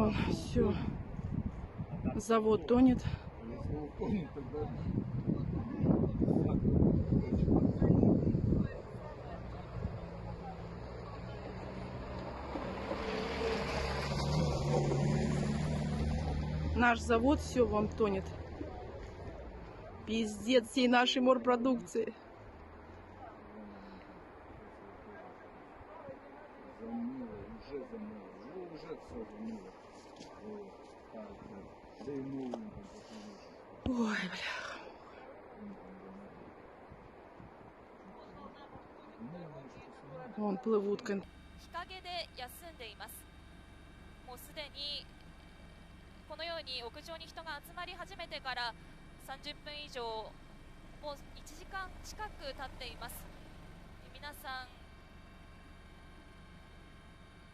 Вон, все. Завод тонет. Наш завод все вон тонет. Пиздец всей нашей морпродукции. Ой, бля. Вон плывут. 日陰で休んでいます。もうすでにこのように屋上に人が集まり始めてから30分以上、もう1時間近く経っています。皆さん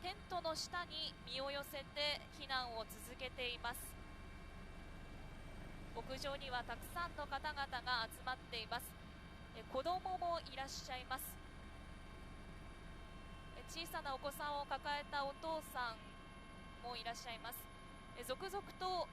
テントの下に身を寄せて避難を続けています。屋上にはたくさんの方々が集まっています。子供もいらっしゃいます。小さなお子さんを抱えたお父さんもいらっしゃいます。続々と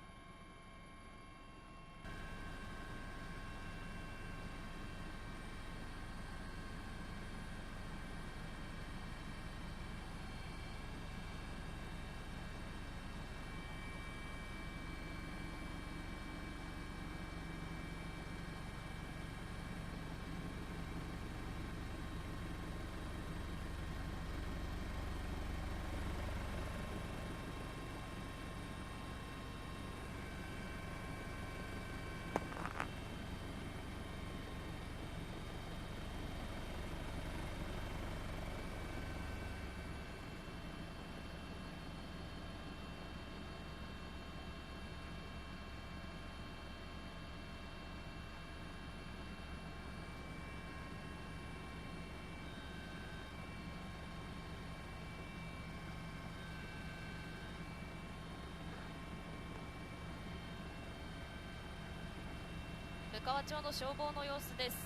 むかわ町の消防の様子です。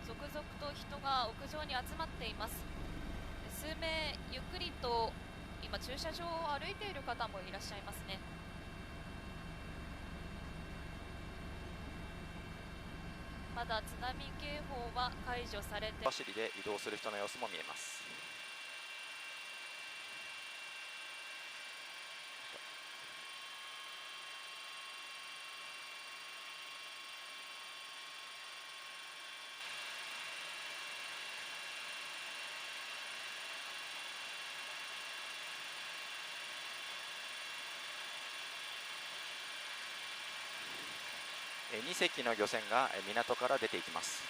続々と人が屋上に集まっています。数名ゆっくりと今駐車場を歩いている方もいらっしゃいますね。まだ津波警報は解除されて、走りで移動する人の様子も見えます。2隻の漁船が港から出ていきます。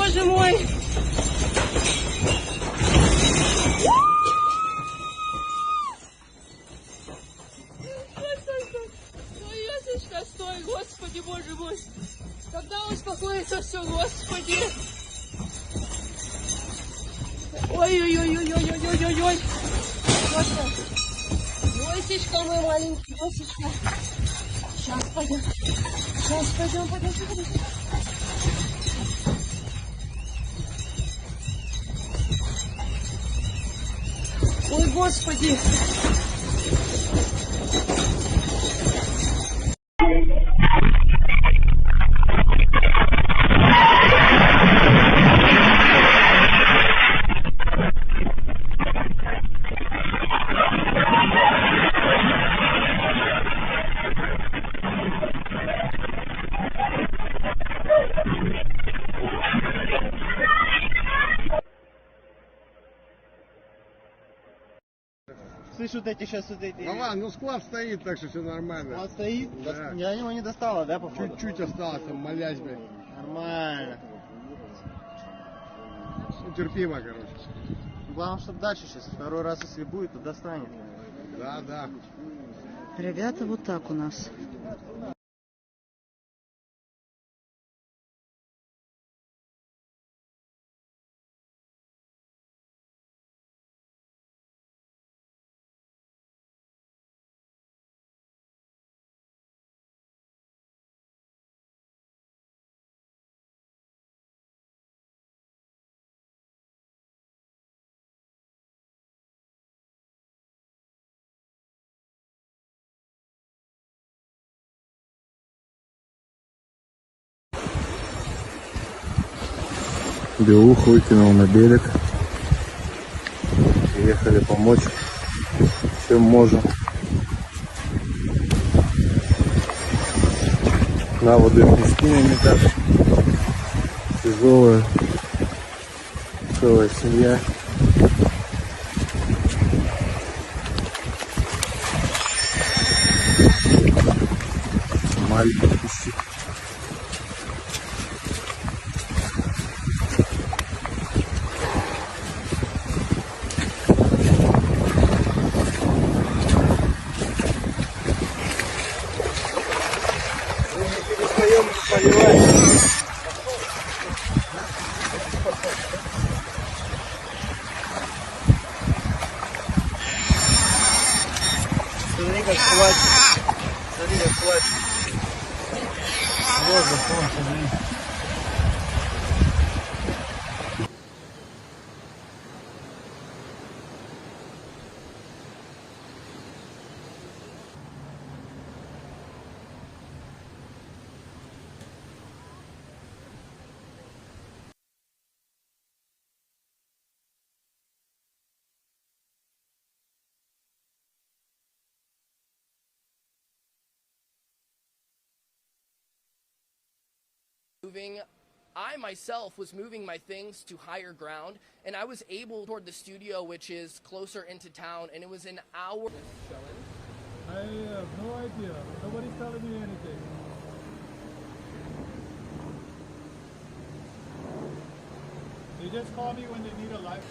боже мой! Стой, Ёсечка, стой, господи, боже мой! Когда успокоится все, господи! Ой-ой-ой-ой-ой-ой-ой-ой! Ёсечка мой маленький, Ёсечка! Сейчас пойдем, подожди. Ой, господи! Слышь, вот эти сейчас вот эти... Давай, ну склад стоит, так что все нормально. Вот стоит? Да. Я его не достала, да, походу? Чуть-чуть осталось, там, молясь, блядь. Нормально. Ну, терпимо, короче. Главное, чтобы дальше сейчас, второй раз если будет, то достанет. Да. Ребята, вот так у нас. Белух выкинул на берег. Приехали помочь, чем можем. На воду их не скинем никак. Тяжелая, целая семья. Маленький кустик. Смотри, как хватит. Смотри, как хватит. Воздух, смотри. I myself was moving my things to higher ground, and I was able toward the studio, which is closer into town, and it was an hour. I have no idea. Nobody's telling me anything. They just call me when they need a life.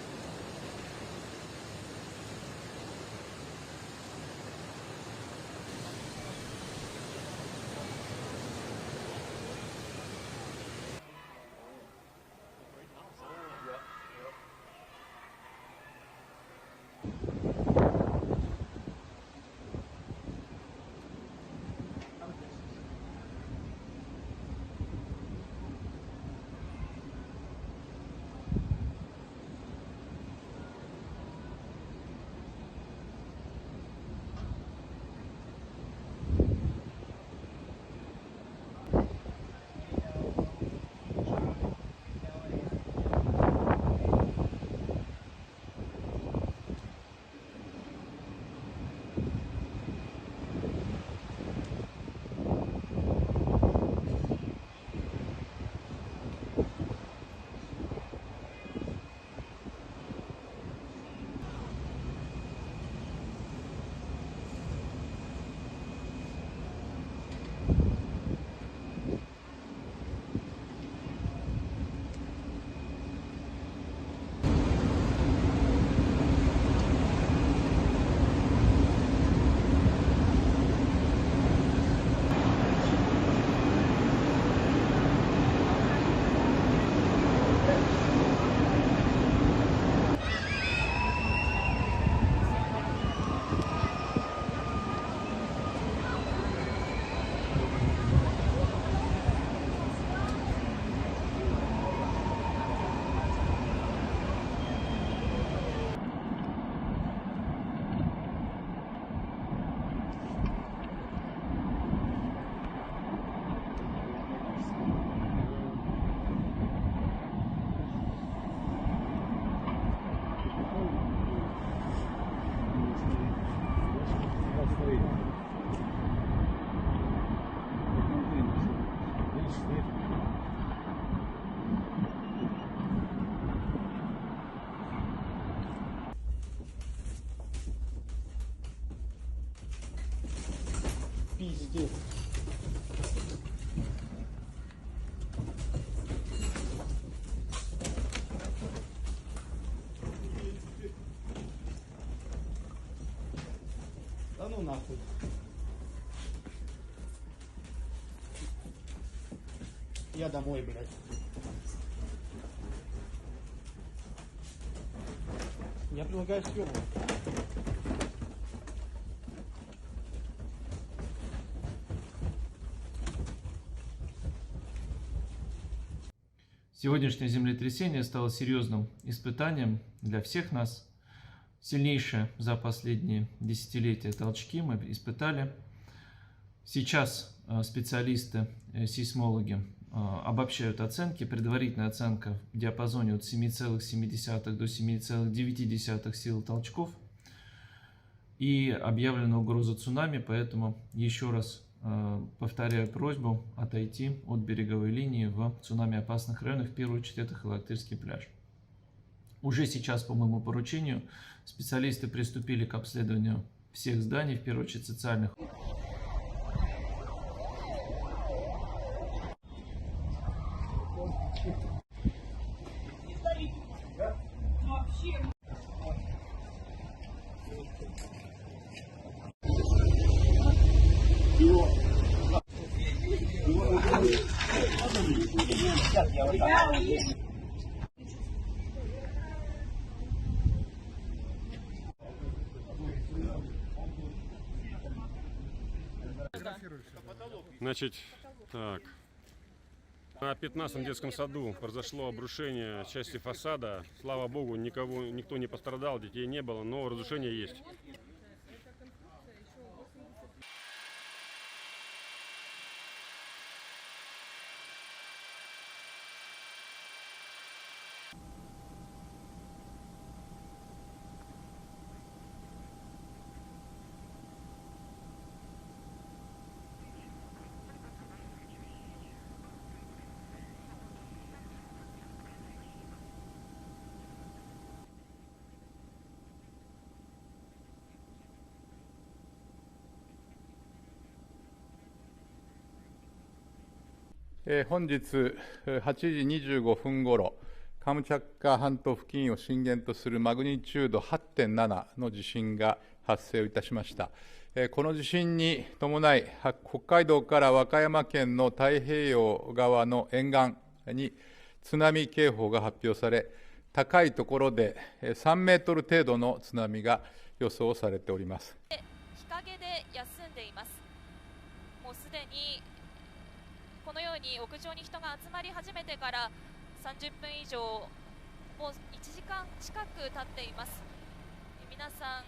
здесь. Да ну нахуй. Я домой, блядь. Я предлагаю съемку. Сегодняшнее землетрясение стало серьезным испытанием для всех нас. Сильнейшие за последние десятилетия толчки мы испытали. Сейчас специалисты, сейсмологи обобщают оценки. Предварительная оценка в диапазоне от 7,7 до 7,9 сил толчков. И объявлена угроза цунами, поэтому еще раз повторяю просьбу отойти от береговой линии в цунами-опасных районах, в первую очередь это Халактырский пляж. Уже сейчас, по моему поручению, специалисты приступили к обследованию всех зданий, в первую очередь социальных. Значит, так, на 15-м детском саду произошло обрушение части фасада. Слава богу, никто не пострадал, детей не было, но разрушение есть.本日8時25分ごろ、カムチャッカ半島付近を震源とするマグニチュード 8.7 の地震が発生いたしました。この地震に伴い、北海道から和歌山県の太平洋側の沿岸に津波警報が発表され、高いところで3メートル程度の津波が予想されております。日陰で休んでいます。もうすでにこのように屋上に人が集まり始めてから30分以上、もう1時間近く経っています。皆さん、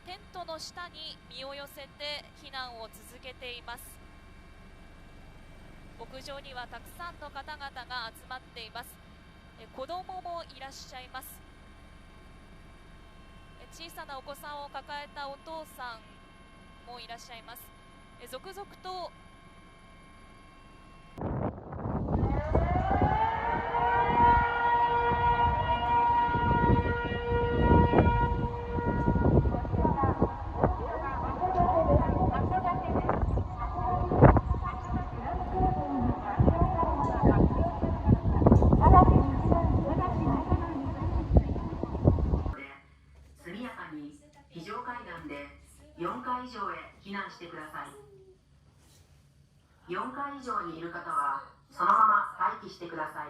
テントの下に身を寄せて避難を続けています。屋上にはたくさんの方々が集まっています。子供もいらっしゃいます。小さなお子さんを抱えたお父さんもいらっしゃいます。続々と速やかに非常階段で4階以上へ避難してください。4階以上にいる方はそのまま待機してください。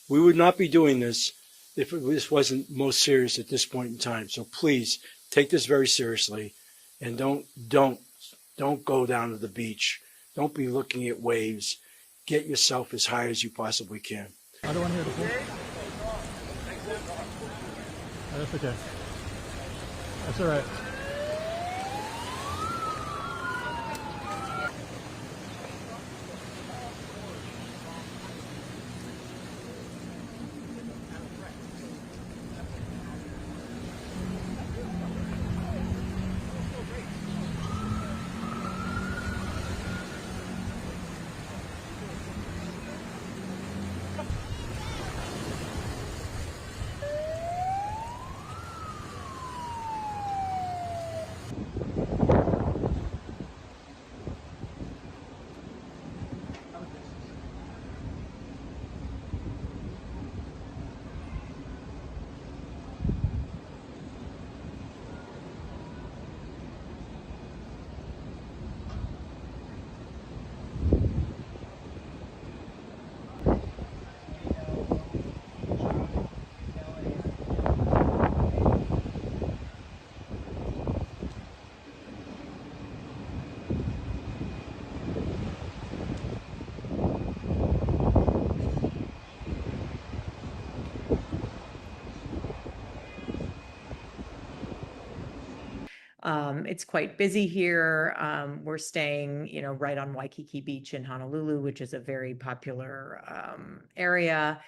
We would not be doing this if this wasn't most serious at this point in time. So please take this very seriously, and don't go down to the beach. Don't be looking at waves. Get yourself as high as you possibly can. I don't want to hear the full. That's okay. That's all right. It's quite busy here. We're staying, right on Waikiki Beach in Honolulu, which is a very popular area.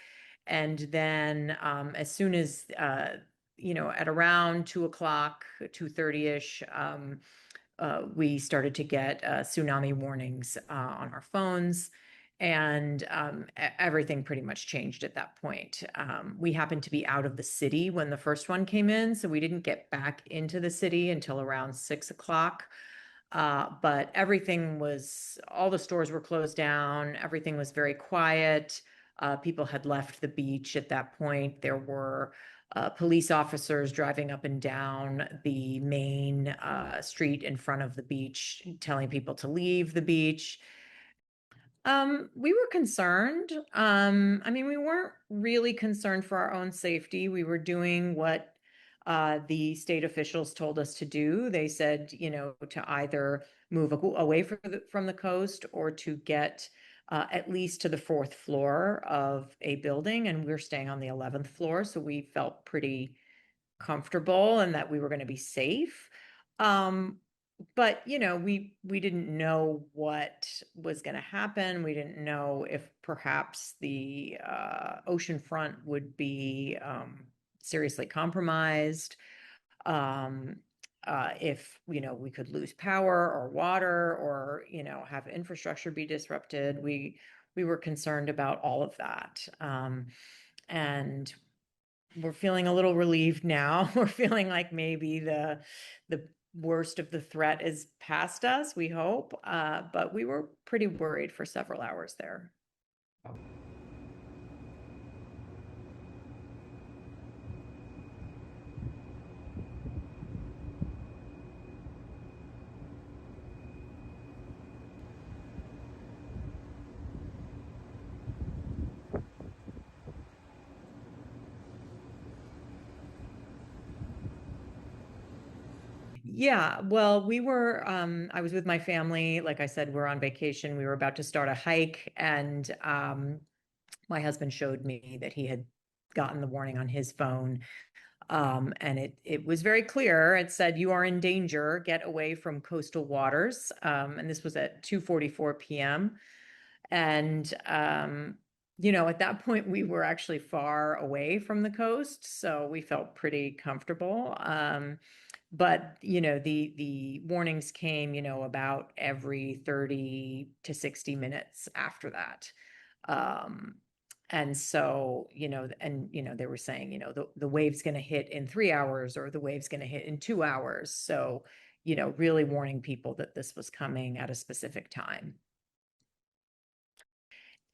And then as soon as, at around 2 o'clock, 2:30-ish, we started to get tsunami warnings on our phones. And everything pretty much changed at that point. We happened to be out of the city when the first one came in, so we didn't get back into the city until around 6 o'clock. But all the stores were closed down. Everything was very quiet. People had left the beach at that point. There were police officers driving up and down the main street in front of the beach, telling people to leave the beach. We were concerned. We weren't really concerned for our own safety. We were doing what the state officials told us to do. They said, to either move away from the coast or to get at least to the 4th floor of a building. And we're staying on the 11th floor, so we felt pretty comfortable and that we were going to be safe. But, we didn't know what was going to happen. We didn't know if perhaps the ocean front would be seriously compromised, if, we could lose power or water or, have infrastructure be disrupted. We were concerned about all of that. And we're feeling a little relieved now. We're feeling like maybe the worst of the threat is past us, we hope, but we were pretty worried for several hours there. Yeah, well, I was with my family. Like I said, we're on vacation. We were about to start a hike, and my husband showed me that he had gotten the warning on his phone. And it was very clear. It said, "You are in danger. Get away from coastal waters." And this was at 2:44 p.m. And, at that point, we were actually far away from the coast, so we felt pretty comfortable. But, the warnings came, about every 30 to 60 minutes after that. And so, they were saying, the wave's going to hit in 3 hours or the wave's going to hit in 2 hours. So, really warning people that this was coming at a specific time.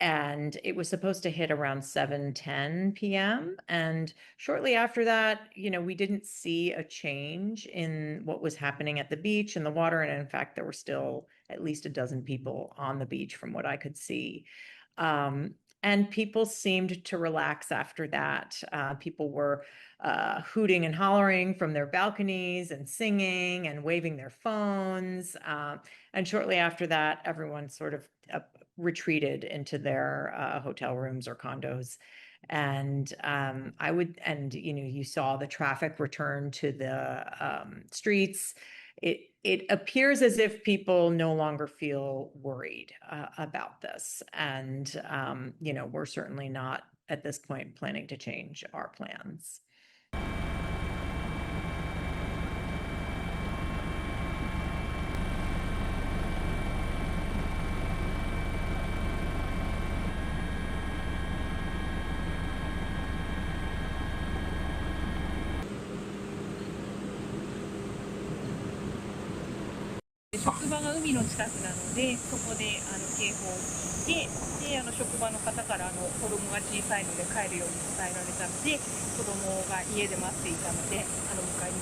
And it was supposed to hit around 7:10 p.m. And shortly after that, we didn't see a change in what was happening at the beach and the water. And in fact, there were still at least a dozen people on the beach from what I could see. And people seemed to relax after that. People were hooting and hollering from their balconies and singing and waving their phones. And shortly after that, everyone sort of retreated into their hotel rooms or condos. And you saw the traffic return to the streets. It appears as if people no longer feel worried about this. And, we're certainly not at this point planning to change our plans. 職場が海の近くなので、そこで警報を聞いて、で職場の方から子供が小さいので帰るように伝えられたので、子供が家で待っていたので迎えに